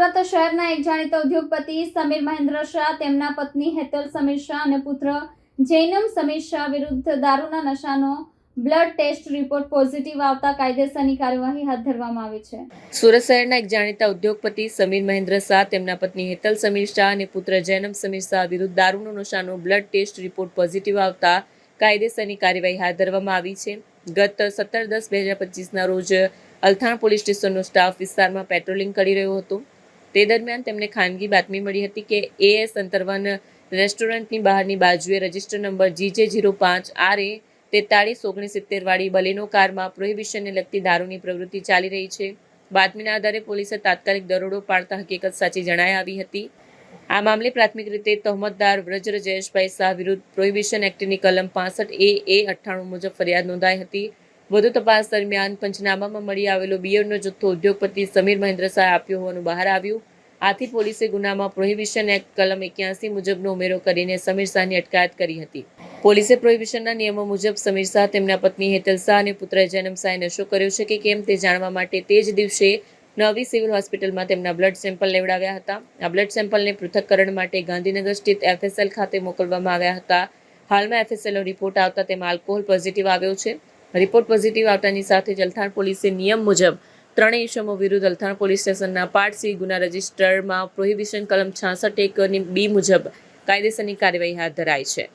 સુરત શહેરના એક જાણીતા ઉદ્યોગપતિ સમીર મહેન્દ્ર શાહ, તેમના પત્ની હેતલ સમીર શાહ અને પુત્ર જૈનમ સમીર શાહ વિરુદ્ધ દારૂના નશાનો બ્લડ ટેસ્ટ રિપોર્ટ પોઝિટિવ આવતા કાયદેસરની કાર્યવાહી હાથ ધરવામાં આવી છે. સુરત શહેરના એક જાણીતા ઉદ્યોગપતિ સમીર મહેન્દ્ર શાહ, તેમના પત્ની હેતલ સમીર શાહ અને પુત્ર જૈનમ સમીર શાહ વિરુદ્ધ દારૂનો નશાનો બ્લડ ટેસ્ટ રિપોર્ટ પોઝિટિવ આવતા કાયદેસરની કાર્યવાહી હાથ ધરવામાં આવી છે. ગત 17/10/2025ના રોજ અલથાણ પોલીસ સ્ટેશનનો સ્ટાફ વિસ્તારમાં પેટ્રોલિંગ કરી રહ્યો હતો. તે દરમિયાન તેમને ખાનગી બાતમી મળી હતી કે AS અંતરવન રેસ્ટોરન્ટની બહારની બાજુએ રજિસ્ટર નંબર GJ05RA 4369 વાળી બલેનો કારમાં પ્રોહિબિશનને લગતી દારૂની પ્રવૃત્તિ ચાલી રહી છે. બાતમીના આધારે પોલીસે તાત્કાલિક દરોડો પાડતા હકીકત સાચી જણાઈ આવી હતી. આ મામલે પ્રાથમિક રીતે તહોમતદાર વ્રજ જયેશભાઈ શાહ વિરુદ્ધ પ્રોહિબિશન એક્ટની કલમ 65A 98 મુજબ ફરિયાદ નોંધાઈ હતી. વધુ તપાસ દરમિયાન પંચનામામાં મળી આવેલો બિયરનો જથ્થો ઉદ્યોગપતિ સમીર મહેન્દ્ર શાહે આપ્યો હોવાનું બહાર આવ્યું. આથી પોલીસે ગુનામાં પ્રોહિબિશન એક્ટ કલમ 81 મુજબનો ઉમેરો કરીને સમીર શાહની અટકાયત કરી હતી. પોલીસે પ્રોહિબિશનના નિયમો મુજબ સમીર શાહ, તેમના પત્ની હેતલ શાહ અને પુત્ર જૈનમ શાહે નશો કર્યો છે કે કેમ તે જાણવા માટે તે જ દિવસે નવી સિવિલ હોસ્પિટલમાં તેમના બ્લડ સેમ્પલ લેવડાવ્યા હતા. આ બ્લડ સેમ્પલને પૃથ્થકરણ માટે ગાંધીનગર સ્થિત FSL ખાતે મોકલવામાં આવ્યા હતા. હાલમાં FSLનો રિપોર્ટ આવતા તેમાં આલ્કોહોલ પોઝિટિવ આવ્યો છે. રિપોર્ટ પોઝિટિવ આવતાની સાથે જ અલથાણ પોલીસે નિયમ મુજબ ત્રણેય ઇસમો વિરુદ્ધ અલથાણ પોલીસ સ્ટેશનના પાર્ટ C ગુના રજિસ્ટરમાં પ્રોહિબિશન કલમ 66(1) B મુજબ કાયદેસરની કાર્યવાહી હાથ ધરાઈ છે.